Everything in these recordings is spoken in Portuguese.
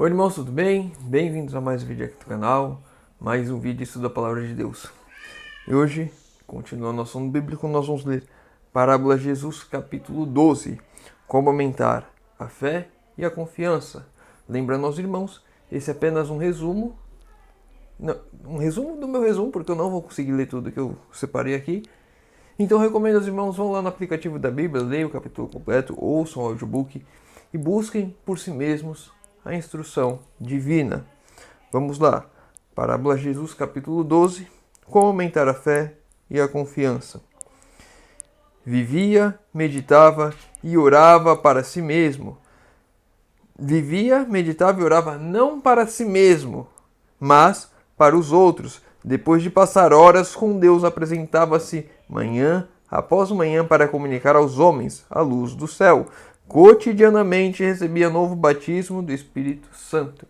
Oi irmãos, tudo bem? Bem-vindos a mais um vídeo aqui do canal, mais um vídeo de estudo da Palavra de Deus. E hoje, continuando nosso assunto bíblico, nós vamos ler Parábola de Jesus, capítulo 12, como aumentar a fé e a confiança. Lembrando aos irmãos, esse é apenas um resumo, um resumo do meu resumo, porque eu não vou conseguir ler tudo que eu separei aqui. Então eu recomendo aos irmãos, vão lá no aplicativo da Bíblia, leiam o capítulo completo, ouçam o audiobook e busquem por si mesmos a instrução divina. Vamos lá. Parábola de Jesus, capítulo 12. Como aumentar a fé e a confiança. Vivia, meditava e orava para si mesmo. Vivia, meditava e orava não para si mesmo, mas para os outros. Depois de passar horas com Deus, apresentava-se manhã após manhã para comunicar aos homens a luz do céu. Cotidianamente recebia novo batismo do Espírito Santo.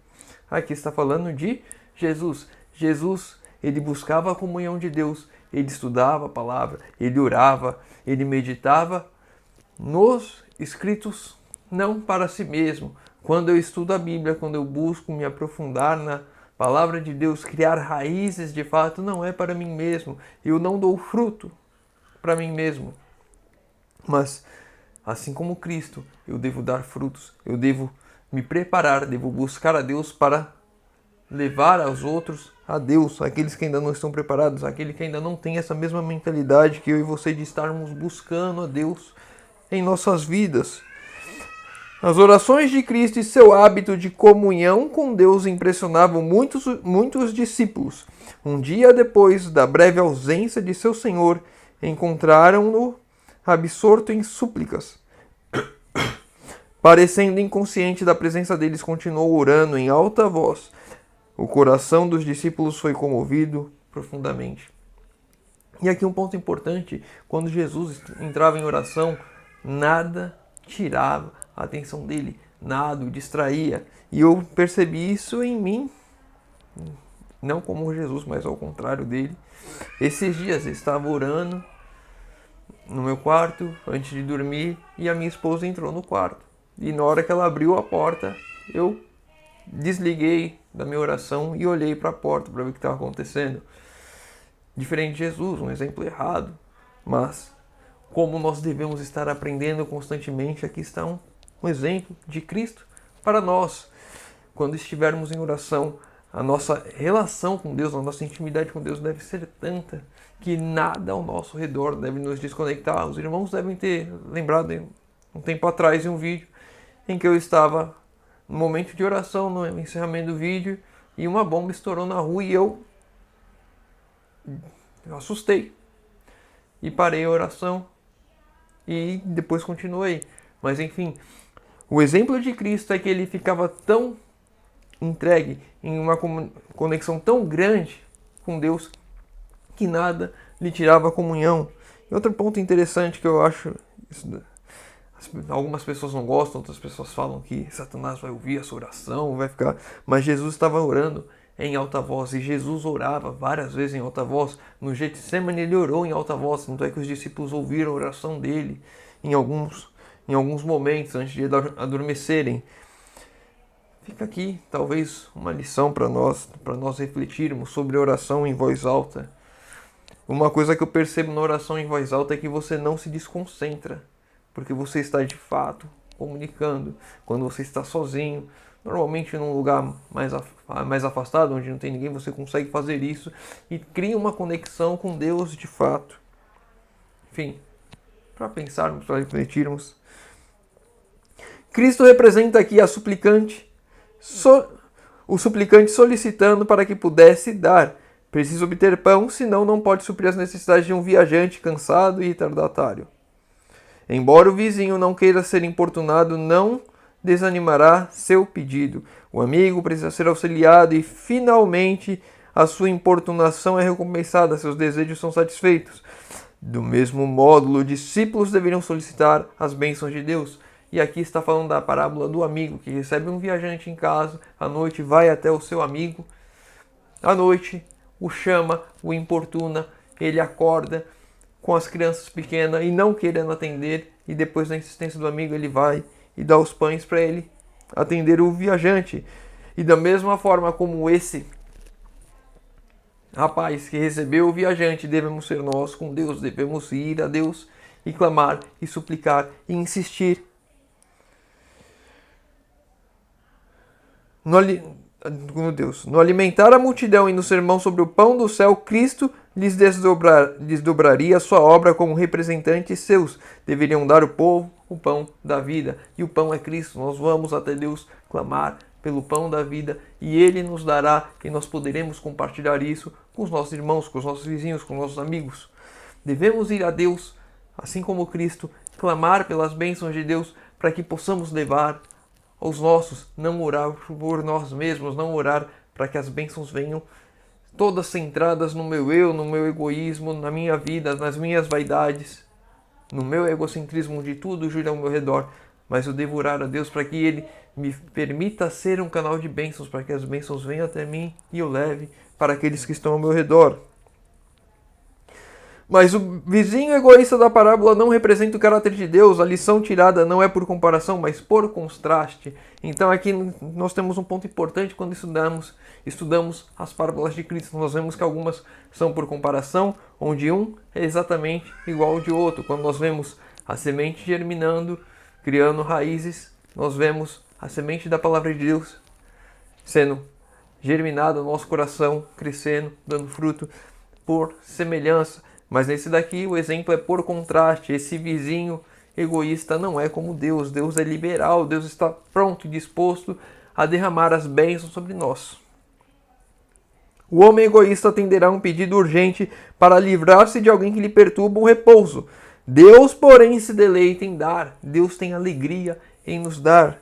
Aqui está falando de Jesus. Jesus, ele buscava a comunhão de Deus, ele estudava a palavra, ele orava, ele meditava nos escritos, não para si mesmo. Quando eu estudo a Bíblia, quando eu busco me aprofundar na palavra de Deus, criar raízes de fato, não é para mim mesmo. Eu não dou fruto para mim mesmo. Mas assim como Cristo, eu devo dar frutos, eu devo me preparar, devo buscar a Deus para levar aos outros a Deus, aqueles que ainda não estão preparados, aquele que ainda não tem essa mesma mentalidade que eu e você de estarmos buscando a Deus em nossas vidas. As orações de Cristo e seu hábito de comunhão com Deus impressionavam muitos discípulos. Um dia depois da breve ausência de seu Senhor, encontraram-no absorto em súplicas. Parecendo inconsciente da presença deles, continuou orando em alta voz. O coração dos discípulos foi comovido profundamente. E aqui um ponto importante, quando Jesus entrava em oração, nada tirava a atenção dele, nada o distraía. E eu percebi isso em mim, não como Jesus, mas ao contrário dele. Esses dias eu estava orando no meu quarto, antes de dormir, e a minha esposa entrou no quarto. E na hora que ela abriu a porta, eu desliguei da minha oração e olhei para a porta para ver o que estava acontecendo. Diferente de Jesus, um exemplo errado. Mas, como nós devemos estar aprendendo constantemente, aqui está um exemplo de Cristo para nós. Quando estivermos em oração, a nossa relação com Deus, a nossa intimidade com Deus deve ser tanta que nada ao nosso redor deve nos desconectar. Os irmãos devem ter lembrado um tempo atrás em um vídeo em que eu estava no momento de oração, no encerramento do vídeo, e uma bomba estourou na rua e eu assustei. E parei a oração e depois continuei. Mas enfim, o exemplo de Cristo é que ele ficava tão entregue em uma conexão tão grande com Deus que nada lhe tirava a comunhão. E outro ponto interessante que eu acho, algumas pessoas não gostam, outras pessoas falam que Satanás vai ouvir a sua oração, vai ficar... Mas Jesus estava orando em alta voz, e Jesus orava várias vezes em alta voz. No Getsemane ele orou em alta voz, tanto é que os discípulos ouviram a oração dele em alguns momentos antes de adormecerem. Fica aqui talvez uma lição para nós refletirmos sobre oração em voz alta. Uma coisa que eu percebo na oração em voz alta é que você não se desconcentra, porque você está de fato comunicando. Quando você está sozinho, normalmente num lugar mais afastado, onde não tem ninguém, você consegue fazer isso e cria uma conexão com Deus de fato. Enfim, para pensarmos, para refletirmos. Cristo representa aqui o suplicante solicitando para que pudesse dar. Precisa obter pão, senão não pode suprir as necessidades de um viajante cansado e retardatário. Embora o vizinho não queira ser importunado, não desanimará seu pedido. O amigo precisa ser auxiliado e, finalmente, a sua importunação é recompensada, seus desejos são satisfeitos. Do mesmo modo, os discípulos deveriam solicitar as bênçãos de Deus. E aqui está falando da parábola do amigo que recebe um viajante em casa, à noite vai até o seu amigo, à noite o chama, o importuna, ele acorda com as crianças pequenas e não querendo atender, e depois da insistência do amigo ele vai e dá os pães para ele atender o viajante. E da mesma forma como esse rapaz que recebeu o viajante, devemos ser nós com Deus, devemos ir a Deus e clamar e suplicar e insistir. No alimentar a multidão e no sermão sobre o pão do céu, Cristo lhes desdobraria a sua obra como representantes seus. Deveriam dar ao povo o pão da vida. E o pão é Cristo. Nós vamos até Deus clamar pelo pão da vida e Ele nos dará e nós poderemos compartilhar isso com os nossos irmãos, com os nossos vizinhos, com os nossos amigos. Devemos ir a Deus, assim como Cristo, clamar pelas bênçãos de Deus para que possamos levar aos nossos, não orar por nós mesmos, não orar para que as bênçãos venham todas centradas no meu eu, no meu egoísmo, na minha vida, nas minhas vaidades, no meu egocentrismo de tudo gira ao meu redor. Mas eu devo orar a Deus para que Ele me permita ser um canal de bênçãos, para que as bênçãos venham até mim e eu leve para aqueles que estão ao meu redor. Mas o vizinho egoísta da parábola não representa o caráter de Deus. A lição tirada não é por comparação, mas por contraste. Então aqui nós temos um ponto importante quando estudamos as parábolas de Cristo. Nós vemos que algumas são por comparação, onde um é exatamente igual ao de outro. Quando nós vemos a semente germinando, criando raízes, nós vemos a semente da palavra de Deus sendo germinada no nosso coração, crescendo, dando fruto por semelhança. Mas nesse daqui o exemplo é por contraste. Esse vizinho egoísta não é como Deus. Deus é liberal, Deus está pronto e disposto a derramar as bênçãos sobre nós. O homem egoísta atenderá a um pedido urgente para livrar-se de alguém que lhe perturba o repouso. Deus, porém, se deleita em dar. Deus tem alegria em nos dar.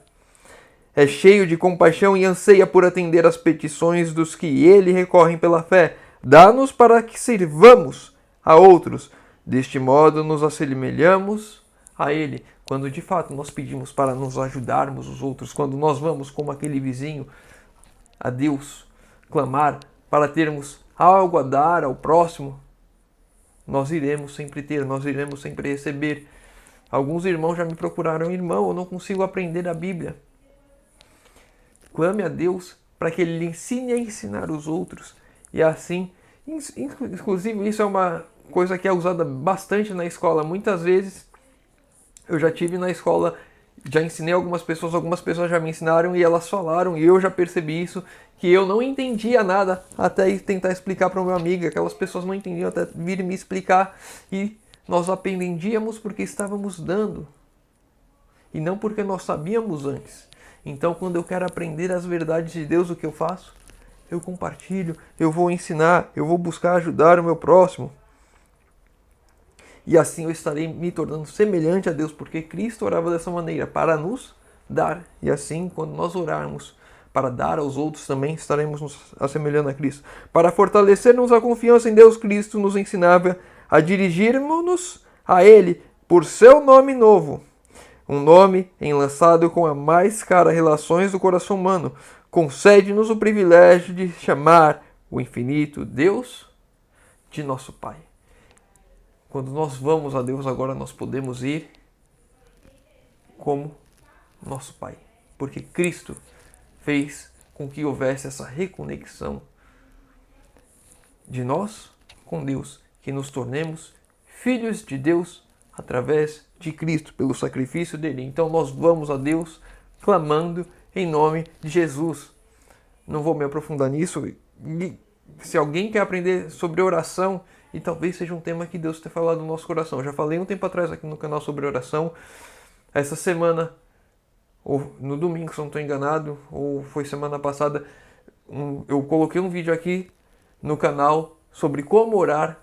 É cheio de compaixão e anseia por atender às petições dos que ele recorrem pela fé. Dá-nos para que sirvamos a outros. Deste modo nos assemelhamos a Ele. Quando de fato nós pedimos para nos ajudarmos os outros, quando nós vamos como aquele vizinho a Deus clamar para termos algo a dar ao próximo, nós iremos sempre ter, nós iremos sempre receber. Alguns irmãos já me procuraram: irmão, eu não consigo aprender a Bíblia. Clame a Deus para que Ele lhe ensine a ensinar os outros. E assim, inclusive isso é uma coisa que é usada bastante na escola. Muitas vezes eu já tive na escola, já ensinei algumas pessoas já me ensinaram e elas falaram, e eu já percebi isso, que eu não entendia nada até ir tentar explicar para o meu amigo. Aquelas pessoas não entendiam até vir me explicar, e nós aprendíamos porque estávamos dando e não porque nós sabíamos antes. Então, quando eu quero aprender as verdades de Deus, o que eu faço? Eu compartilho, eu vou ensinar, eu vou buscar ajudar o meu próximo. E assim eu estarei me tornando semelhante a Deus, porque Cristo orava dessa maneira, para nos dar. E assim, quando nós orarmos para dar aos outros, também estaremos nos assemelhando a Cristo. Para fortalecermos a confiança em Deus, Cristo nos ensinava a dirigirmos-nos a Ele por seu nome novo. Um nome enlaçado com a mais cara relações do coração humano. Concede-nos o privilégio de chamar o infinito Deus de nosso Pai. Quando nós vamos a Deus agora, nós podemos ir como nosso Pai. Porque Cristo fez com que houvesse essa reconexão de nós com Deus, que nos tornemos filhos de Deus através de Cristo, pelo sacrifício dele. Então nós vamos a Deus clamando em nome de Jesus. Não vou me aprofundar nisso. Se alguém quer aprender sobre oração, e talvez seja um tema que Deus tenha falado no nosso coração. Eu já falei um tempo atrás aqui no canal sobre oração. Essa semana, ou no domingo, se eu não estou enganado, ou foi semana passada, eu coloquei um vídeo aqui no canal sobre como orar.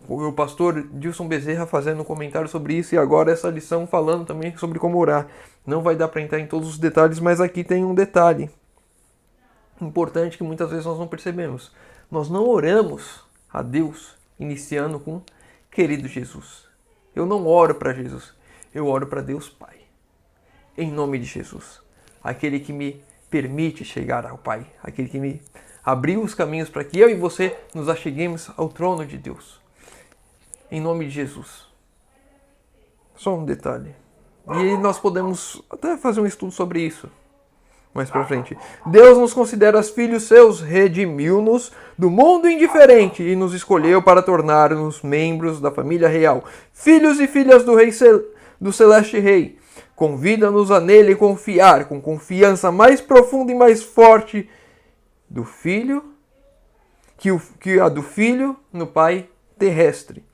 O pastor Dilson Bezerra fazendo um comentário sobre isso, e agora essa lição falando também sobre como orar. Não vai dar para entrar em todos os detalhes, mas aqui tem um detalhe importante que muitas vezes nós não percebemos. Nós não oramos a Deus iniciando com querido Jesus. Eu não oro para Jesus, eu oro para Deus Pai. Em nome de Jesus. Aquele que me permite chegar ao Pai. Aquele que me abriu os caminhos para que eu e você nos acheguemos ao trono de Deus. Em nome de Jesus. Só um detalhe. E nós podemos até fazer um estudo sobre isso. mais pra frente. Deus nos considera filhos seus, redimiu-nos do mundo indiferente e nos escolheu para tornar-nos membros da família real, filhos e filhas do Rei do Celeste Rei. Convida-nos a nele confiar com confiança mais profunda e mais forte do Filho que a do Filho no Pai terrestre.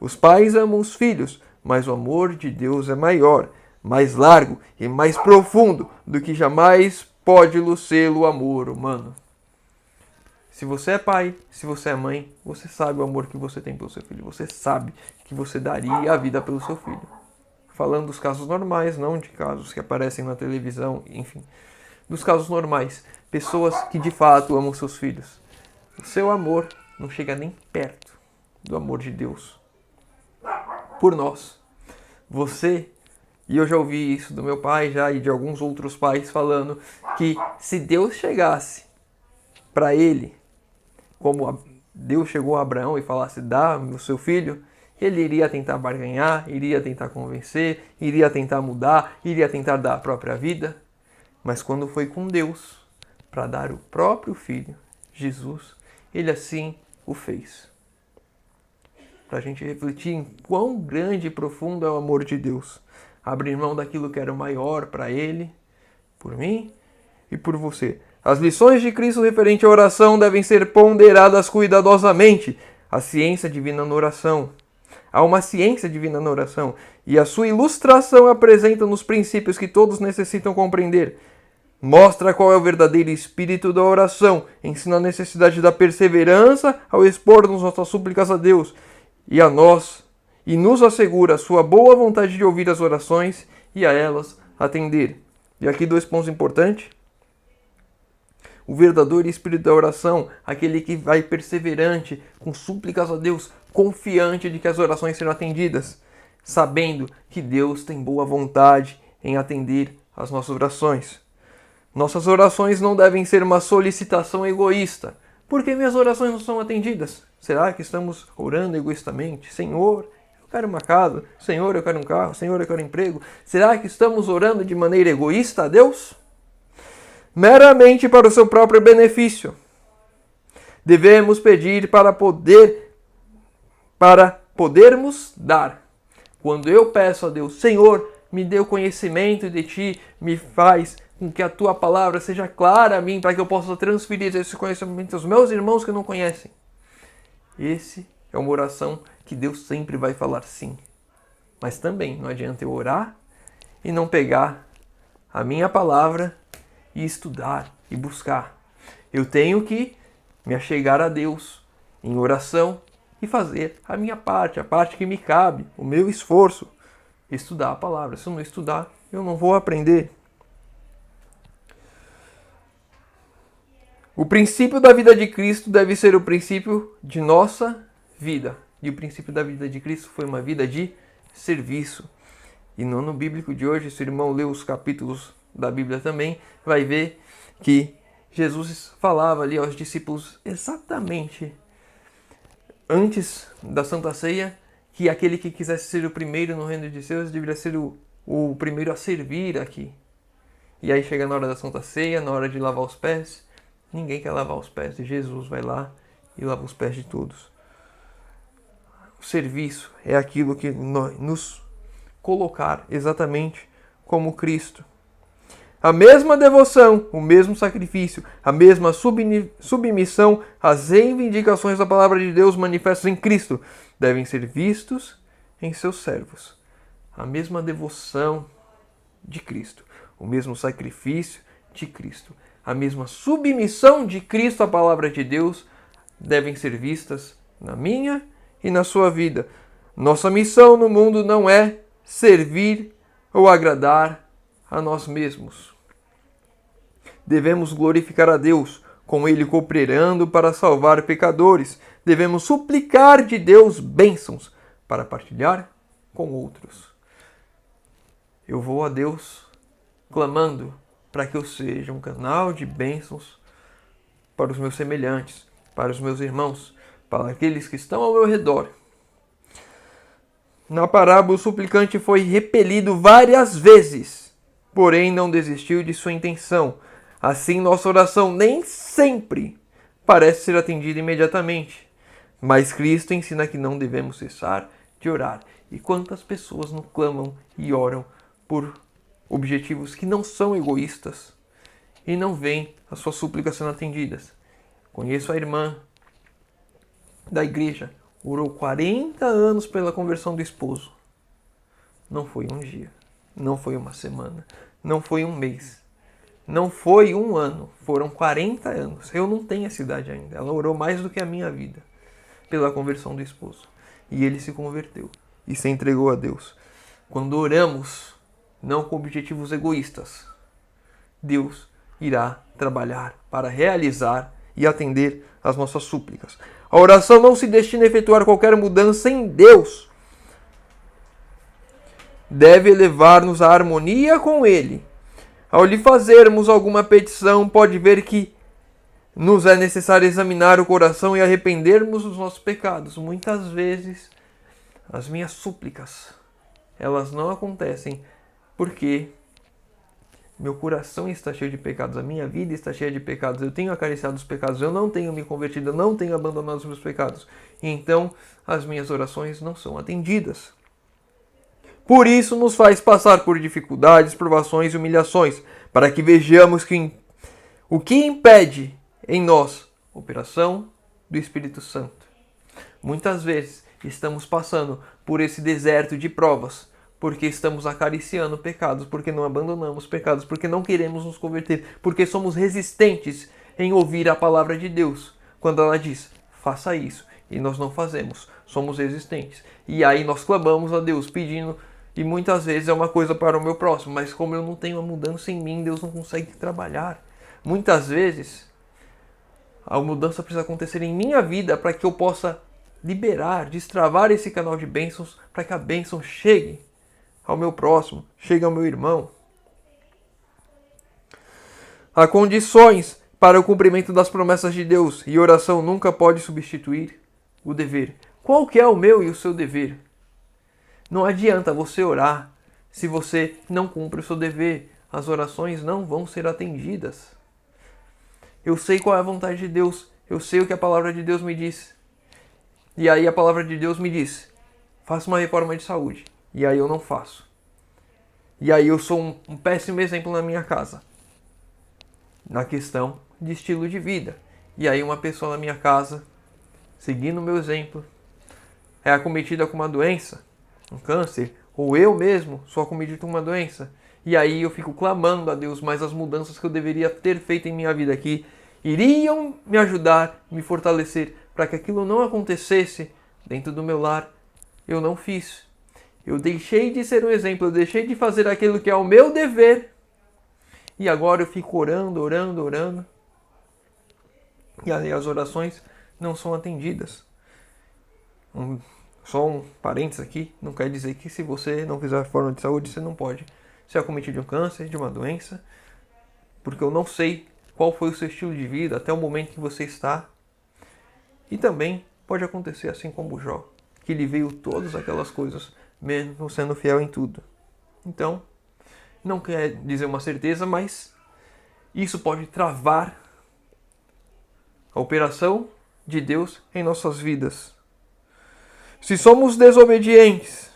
Os pais amam os filhos, mas o amor de Deus é maior, mais largo e mais profundo do que jamais pode ser o amor humano. Se você é pai, se você é mãe, você sabe o amor que você tem pelo seu filho. Você sabe que você daria a vida pelo seu filho. Falando dos casos normais, não de casos que aparecem na televisão, enfim. Dos casos normais. Pessoas que de fato amam seus filhos. O seu amor não chega nem perto do amor de Deus por nós. Você, e eu já ouvi isso do meu pai já e de alguns outros pais falando que se Deus chegasse para ele, como Deus chegou a Abraão e falasse, dá o seu filho, ele iria tentar barganhar, iria tentar convencer, iria tentar mudar, iria tentar dar a própria vida. Mas quando foi com Deus para dar o próprio filho, Jesus, ele assim o fez. Para a gente refletir em quão grande e profundo é o amor de Deus. Abrir mão daquilo que era o maior para ele, por mim e por você. As lições de Cristo referente à oração devem ser ponderadas cuidadosamente. A ciência divina na oração. Há uma ciência divina na oração. E a sua ilustração apresenta nos princípios que todos necessitam compreender. Mostra qual é o verdadeiro espírito da oração. Ensina a necessidade da perseverança ao expor-nos nossas súplicas a Deus e a nós, e nos assegura a sua boa vontade de ouvir as orações e a elas atender. E aqui 2 pontos importantes. O verdadeiro espírito da oração, aquele que vai perseverante, com súplicas a Deus, confiante de que as orações serão atendidas, sabendo que Deus tem boa vontade em atender as nossas orações. Nossas orações não devem ser uma solicitação egoísta. Por que minhas orações não são atendidas? Será que estamos orando egoístamente? Senhor, eu quero uma casa. Senhor, eu quero um carro. Senhor, eu quero um emprego. Será que estamos orando de maneira egoísta a Deus? Meramente para o seu próprio benefício. Devemos pedir para podermos dar. Quando eu peço a Deus, Senhor, me dê o conhecimento de Ti, me faz com que a Tua palavra seja clara a mim, para que eu possa transferir esse conhecimento aos meus irmãos que não conhecem. Esse é uma oração que Deus sempre vai falar sim. Mas também não adianta eu orar e não pegar a minha palavra e estudar e buscar. Eu tenho que me achegar a Deus em oração e fazer a minha parte, a parte que me cabe, o meu esforço. Estudar a palavra. Se eu não estudar, eu não vou aprender. O princípio da vida de Cristo deve ser o princípio de nossa vida. E o princípio da vida de Cristo foi uma vida de serviço. E no ano bíblico de hoje, se o irmão lê os capítulos da Bíblia também, vai ver que Jesus falava ali aos discípulos exatamente antes da Santa Ceia, que aquele que quisesse ser o primeiro no reino de Deus deveria ser o primeiro a servir aqui. E aí chega na hora da Santa Ceia, na hora de lavar os pés, ninguém quer lavar os pés, e Jesus vai lá e lava os pés de todos. O serviço é aquilo que nos colocar exatamente como Cristo. A mesma devoção, o mesmo sacrifício, a mesma submissão às reivindicações da palavra de Deus manifestas em Cristo devem ser vistos em seus servos. A mesma devoção de Cristo, o mesmo sacrifício de Cristo, a mesma submissão de Cristo à palavra de Deus devem ser vistas na minha e na sua vida. Nossa missão no mundo não é servir ou agradar a nós mesmos. Devemos glorificar a Deus, com Ele cooperando para salvar pecadores. Devemos suplicar de Deus bênçãos para partilhar com outros. Eu vou a Deus clamando para que eu seja um canal de bênçãos para os meus semelhantes, para os meus irmãos, para aqueles que estão ao meu redor. Na parábola, o suplicante foi repelido várias vezes, porém não desistiu de sua intenção. Assim, nossa oração nem sempre parece ser atendida imediatamente. Mas Cristo ensina que não devemos cessar de orar. E quantas pessoas não clamam e oram por objetivos que não são egoístas e não veem as suas súplicas sendo atendidas. Conheço a irmã da igreja, orou 40 anos pela conversão do esposo. Não foi um dia, não foi uma semana, não foi um mês, não foi um ano, foram 40 anos. Eu não tenho essa idade ainda. Ela orou mais do que a minha vida pela conversão do esposo. E ele se converteu e se entregou a Deus. Quando oramos, não com objetivos egoístas, Deus irá trabalhar para realizar e atender às nossas súplicas. A oração não se destina a efetuar qualquer mudança em Deus. Deve levar-nos à harmonia com Ele. Ao lhe fazermos alguma petição, pode ver que nos é necessário examinar o coração e arrependermos dos nossos pecados. Muitas vezes, as minhas súplicas, elas não acontecem porque meu coração está cheio de pecados, a minha vida está cheia de pecados, eu tenho acariciado os pecados, eu não tenho me convertido, eu não tenho abandonado os meus pecados. E então, as minhas orações não são atendidas. Por isso, nos faz passar por dificuldades, provações e humilhações, para que vejamos o que impede em nós a operação do Espírito Santo. Muitas vezes estamos passando por esse deserto de provas, porque estamos acariciando pecados, porque não abandonamos pecados, porque não queremos nos converter, porque somos resistentes em ouvir a palavra de Deus. Quando ela diz, faça isso, e nós não fazemos, somos resistentes. E aí nós clamamos a Deus pedindo, e muitas vezes é uma coisa para o meu próximo, mas como eu não tenho a mudança em mim, Deus não consegue trabalhar. Muitas vezes a mudança precisa acontecer em minha vida para que eu possa liberar, destravar esse canal de bênçãos, para que a bênção chegue ao meu próximo, chegue ao meu irmão. Há condições para o cumprimento das promessas de Deus e oração nunca pode substituir o dever. Qual que é o meu e o seu dever? Não adianta você orar se você não cumpre o seu dever. As orações não vão ser atendidas. Eu sei qual é a vontade de Deus. Eu sei o que a palavra de Deus me diz. E aí a palavra de Deus me diz, faça uma reforma de saúde. E aí eu não faço. E aí eu sou um péssimo exemplo na minha casa. Na questão de estilo de vida. E aí uma pessoa na minha casa, seguindo o meu exemplo, é acometida com uma doença, um câncer, ou eu mesmo sou acometido com uma doença. E aí eu fico clamando a Deus, mas as mudanças que eu deveria ter feito em minha vida aqui iriam me ajudar, me fortalecer, para que aquilo não acontecesse dentro do meu lar. Eu não fiz. Eu deixei de ser um exemplo, eu deixei de fazer aquilo que é o meu dever. E agora eu fico orando. E aí as orações não são atendidas. Só um parênteses aqui, não quer dizer que se você não fizer reforma de saúde, você não pode ser acometido de um câncer, de uma doença, porque eu não sei qual foi o seu estilo de vida até o momento que você está. E também pode acontecer assim como Jó, que lhe veio todas aquelas coisas, mesmo sendo fiel em tudo. Então, não quer dizer uma certeza, mas isso pode travar a operação de Deus em nossas vidas. Se somos desobedientes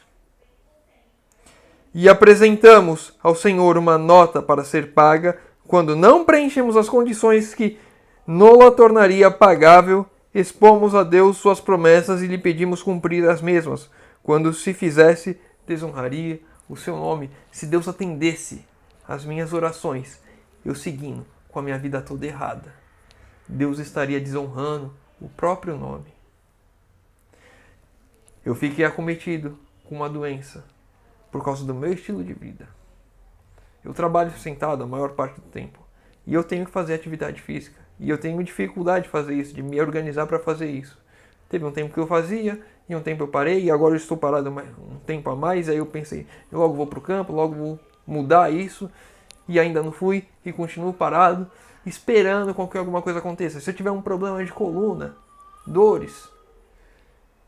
e apresentamos ao Senhor uma nota para ser paga, quando não preenchemos as condições que nola tornaria pagável, expomos a Deus suas promessas e lhe pedimos cumprir as mesmas. Quando se fizesse, desonraria o seu nome. Se Deus atendesse às minhas orações, eu seguindo com a minha vida toda errada, Deus estaria desonrando o próprio nome. Eu fiquei acometido com uma doença por causa do meu estilo de vida. Eu trabalho sentado a maior parte do tempo e eu tenho que fazer atividade física. E eu tenho dificuldade de fazer isso, de me organizar para fazer isso. Teve um tempo que eu fazia, e um tempo eu parei, e agora eu estou parado um tempo a mais. Aí eu pensei, eu logo vou para o campo, logo vou mudar isso. E ainda não fui, e continuo parado, esperando com que alguma coisa aconteça. Se eu tiver um problema de coluna, dores,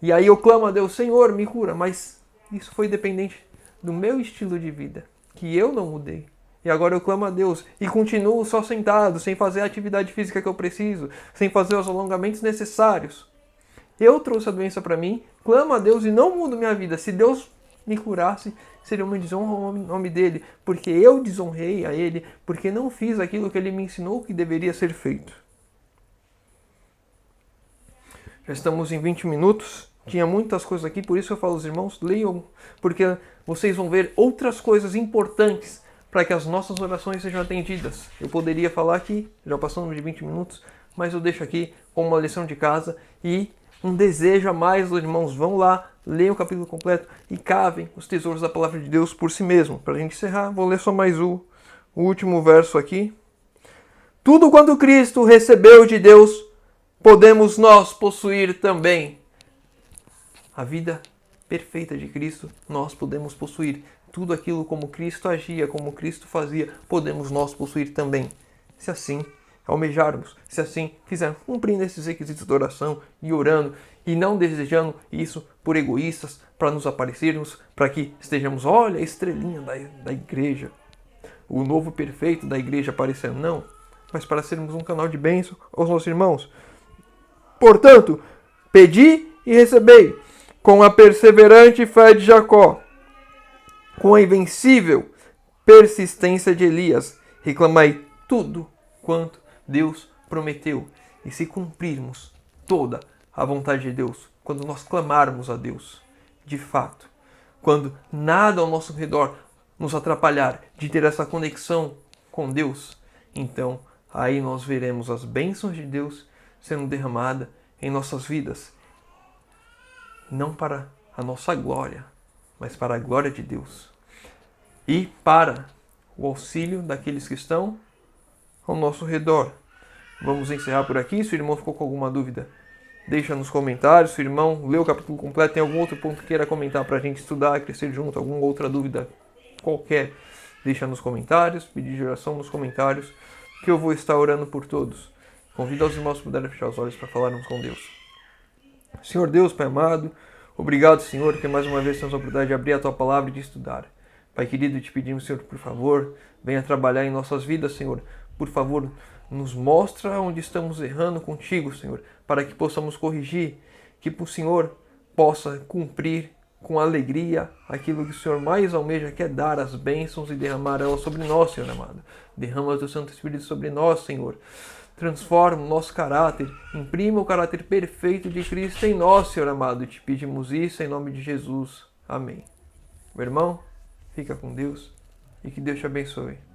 e aí eu clamo a Deus, Senhor, me cura. Mas isso foi dependente do meu estilo de vida, que eu não mudei. e agora eu clamo a Deus e continuo só sentado, sem fazer a atividade física que eu preciso, sem fazer os alongamentos necessários. Eu trouxe a doença para mim, clamo a Deus e não mudo minha vida. Se Deus me curasse, seria uma desonra ao nome dele, porque eu desonrei a ele, porque não fiz aquilo que ele me ensinou que deveria ser feito. Já estamos em 20 minutos, tinha muitas coisas aqui, por isso eu falo aos irmãos, leiam, porque vocês vão ver outras coisas importantes para que as nossas orações sejam atendidas. Eu poderia falar aqui, já passamos de 20 minutos, mas eu deixo aqui como uma lição de casa e um desejo a mais dos irmãos. Vão lá, leiam o capítulo completo e cavem os tesouros da palavra de Deus por si mesmo. Para a gente encerrar, vou ler só mais o último verso aqui. Tudo quanto Cristo recebeu de Deus, podemos nós possuir também. A vida perfeita de Cristo, nós podemos possuir. Tudo aquilo como Cristo agia, como Cristo fazia, podemos nós possuir também. Se assim almejarmos, se assim fizermos, cumprindo esses requisitos de oração e orando, e não desejando isso por egoístas, para nos aparecermos, para que estejamos, olha a estrelinha da igreja, o novo perfeito da igreja aparecendo, não, mas para sermos um canal de bênção aos nossos irmãos. Portanto, pedi e recebei, com a perseverante fé de Jacó, com a invencível persistência de Elias, reclamai tudo quanto Deus prometeu. E se cumprirmos toda a vontade de Deus, quando nós clamarmos a Deus, de fato, quando nada ao nosso redor nos atrapalhar de ter essa conexão com Deus, então aí nós veremos as bênçãos de Deus sendo derramada em nossas vidas. Não para a nossa glória, mas para a glória de Deus. E para o auxílio daqueles que estão ao nosso redor. Vamos encerrar por aqui. Se o irmão ficou com alguma dúvida, deixa nos comentários. Se o irmão leu o capítulo completo, tem algum outro ponto que queira comentar para a gente estudar, crescer junto, alguma outra dúvida qualquer, deixa nos comentários, pedir de oração nos comentários, que eu vou estar orando por todos. Convido aos irmãos que puderem fechar os olhos para falarmos com Deus. Senhor Deus, Pai amado, obrigado, Senhor, porque mais uma vez temos a oportunidade de abrir a Tua palavra e de estudar. Pai querido, te pedimos, Senhor, por favor, venha trabalhar em nossas vidas, Senhor. Por favor, nos mostra onde estamos errando contigo, Senhor, para que possamos corrigir, que o Senhor possa cumprir com alegria aquilo que o Senhor mais almeja, que é dar as bênçãos e derramar elas sobre nós, Senhor amado. Derrama o Teu Santo Espírito sobre nós, Senhor. Transforma o nosso caráter, imprima o caráter perfeito de Cristo em nós, Senhor amado. Te pedimos isso em nome de Jesus. Amém. Meu irmão, fica com Deus e que Deus te abençoe.